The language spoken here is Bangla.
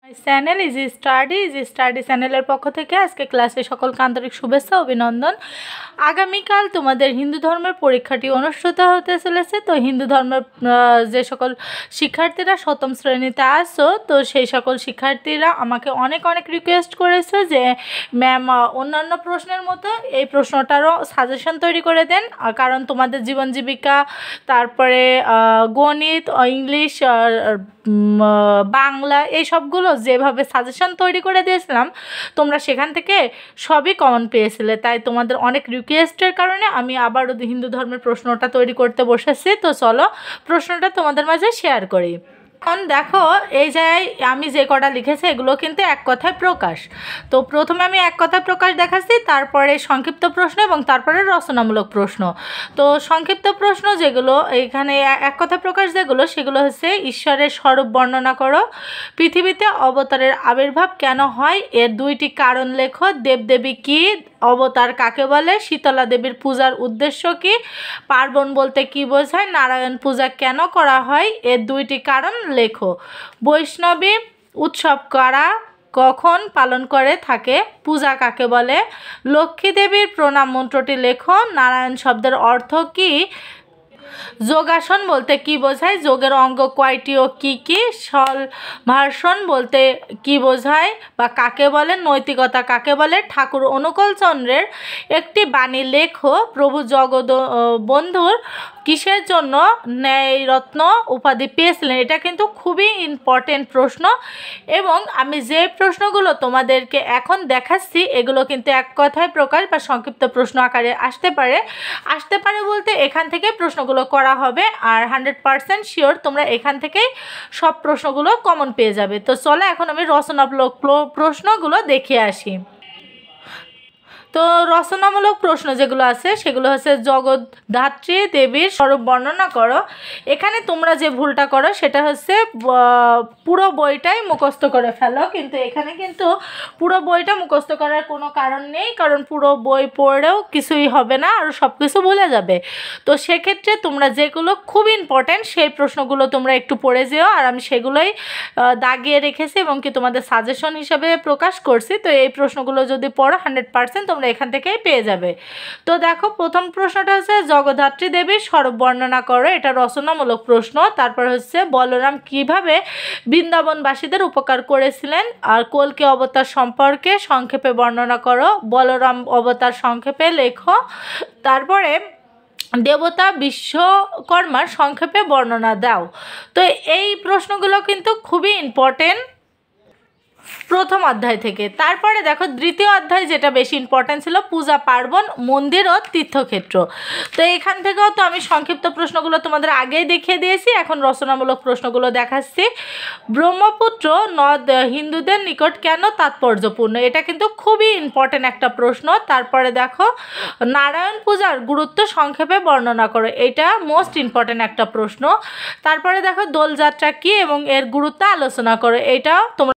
চ্যানেল ইজি স্টাডি চ্যানেলের পক্ষ থেকে আজকে ক্লাসে সকলকে আন্তরিক শুভেচ্ছা অভিনন্দন। আগামীকাল তোমাদের হিন্দু ধর্মের পরীক্ষাটি অনুষ্ঠিত হতে চলেছে। তো হিন্দু ধর্মের যে সকল শিক্ষার্থীরা সপ্তম শ্রেণীতে আসছো, তো সেই সকল শিক্ষার্থীরা আমাকে অনেক রিকোয়েস্ট করেছে যে ম্যাম অন্যান্য প্রশ্নের মতো এই প্রশ্নটারও সাজেশন তৈরি করে দেন, কারণ তোমাদের জীবন জীবিকা, তারপরে গণিত, ইংলিশ, বাংলা, এই সবগুলো যেভাবে সাজেশন তৈরি করে দিয়েছিলাম তোমরা সেখান থেকে সবই কমন পেয়েছিলে। তাই তোমাদের অনেক রিকোয়েস্টের কারণে আমি আবারও হিন্দু ধর্মের প্রশ্নটা তৈরি করতে বসেছি। তো চলো প্রশ্নটা তোমাদের মাঝে শেয়ার করি। এখন দেখো, এই জায়গায় আমি যে কটা লিখেছি এগুলো কিন্তু এক কথায় প্রকাশ। তো প্রথমে আমি এক কথায় প্রকাশ দেখাচ্ছি, তারপরে সংক্ষিপ্ত প্রশ্ন এবং তারপরে রচনামূলক প্রশ্ন। তো সংক্ষিপ্ত প্রশ্ন যেগুলো এখানে এক কথায় প্রকাশ যেগুলো, সেগুলো হচ্ছে ঈশ্বরের স্বরূপ বর্ণনা করো, পৃথিবীতে অবতারের আবির্ভাব কেন হয়, এর দুইটি কারণ লেখো, দেবদেবী কী, অবতার কাকে বলে, শীতলা দেবীর পূজার উদ্দেশ্য কী, পার্বণ বলতে কী বোঝায়, নারায়ণ পূজা কেন করা হয়, এর দুইটি কারণ লেখো, বৈষ্ণবী উৎসব কারা কখন পালন করে থাকে, পূজা কাকে বলে, লক্ষ্মী দেবীর প্রণাম মন্ত্রটি লেখো, নারায়ণ শব্দের অর্থ কী, যোগাসন বলতে কী বোঝায়, যোগের অঙ্গ কয়টি ও কী কী, সলভাষণ বলতে কী বোঝায় বা কাকে বলে, নৈতিকতা কাকে বলে, ঠাকুর অনুকূল চন্দ্রের একটি বাণী লেখো, প্রভু জগবন্ধুর কিসের জন্য ন্যায়রত্ন উপাধি পেয়েছিলেন। এটা কিন্তু খুবই ইম্পর্টেন্ট প্রশ্ন, এবং আমি যে প্রশ্নগুলো তোমাদেরকে এখন দেখাচ্ছি এগুলো কিন্তু এক কথায় প্রকাশ বা সংক্ষিপ্ত প্রশ্ন আকারে আসতে পারে বলতে এখান থেকে প্রশ্নগুলো করা হবে, আর 100% শিওর তোমরা এখান থেকেই সব প্রশ্নগুলো কমন পেয়ে যাবে। তো চলো এখন আমি রচনামূলক প্রশ্নগুলো দেখে আসি। তো রচনামূলক প্রশ্ন যেগুলো আছে সেগুলো হচ্ছে জগদ্ধাত্রী দেবীর স্বরূপ বর্ণনা করো। এখানে তোমরা যে ভুলটা করো সেটা হচ্ছে পুরো বইটাই মুখস্থ করে ফেলো, কিন্তু এখানে কিন্তু পুরো বইটা মুখস্থ করার কোনো কারণ নেই, কারণ পুরো বই পড়েও কিছুই হবে না আর সব কিছু ভুলে যাবে। তো সেক্ষেত্রে তোমরা যেগুলো খুব ইম্পর্ট্যান্ট সেই প্রশ্নগুলো তোমরা একটু পড়ে যেও, আর আমি সেগুলোই দাগিয়ে রেখেছি এবং কি তোমাদের সাজেশন হিসাবে প্রকাশ করছি। তো এই প্রশ্নগুলো যদি পড়ো 100% তোমরা এখান থেকেই পেয়ে যাবে। তো দেখো, প্রথম প্রশ্নটা হচ্ছে জগদ্ধাত্রী দেবীর স্বরূপ বর্ণনা করো, এটা রচনামূলক প্রশ্ন। তারপর হচ্ছে বলরাম কিভাবে বৃন্দাবনবাসীদের উপকার করেছিলেন, আর কল্কি অবতার সম্পর্কে সংক্ষেপে বর্ণনা করো, বলরাম অবতার সংক্ষেপে লেখো। তারপরে দেবতা বিশ্বকর্মার সংক্ষেপে বর্ণনা দাও। তো এই প্রশ্নগুলো কিন্তু খুবই ইম্পর্টেন্ট প্রথম অধ্যায় থেকে। তারপরে দেখো দ্বিতীয় অধ্যায় যেটা বেশি ইম্পর্টেন্ট ছিল, পূজা পার্বণ, মন্দির ও তীর্থক্ষেত্র। তো এখান থেকেও তো আমি সংক্ষিপ্ত প্রশ্নগুলো তোমাদের আগেই দেখিয়ে দিয়েছি, এখন রচনামূলক প্রশ্নগুলো দেখাচ্ছি। ব্রহ্মপুত্র নদ হিন্দুদের নিকট কেন তাৎপর্যপূর্ণ, এটা কিন্তু খুবই ইম্পর্টেন্ট একটা প্রশ্ন। তারপরে দেখো নারায়ণ পূজার গুরুত্ব সংক্ষেপে বর্ণনা করো, এটা মোস্ট ইম্পর্টেন্ট একটা প্রশ্ন। তারপরে দেখো দোলযাত্রা কী এবং এর গুরুত্ব আলোচনা করো, এটাও তোমরা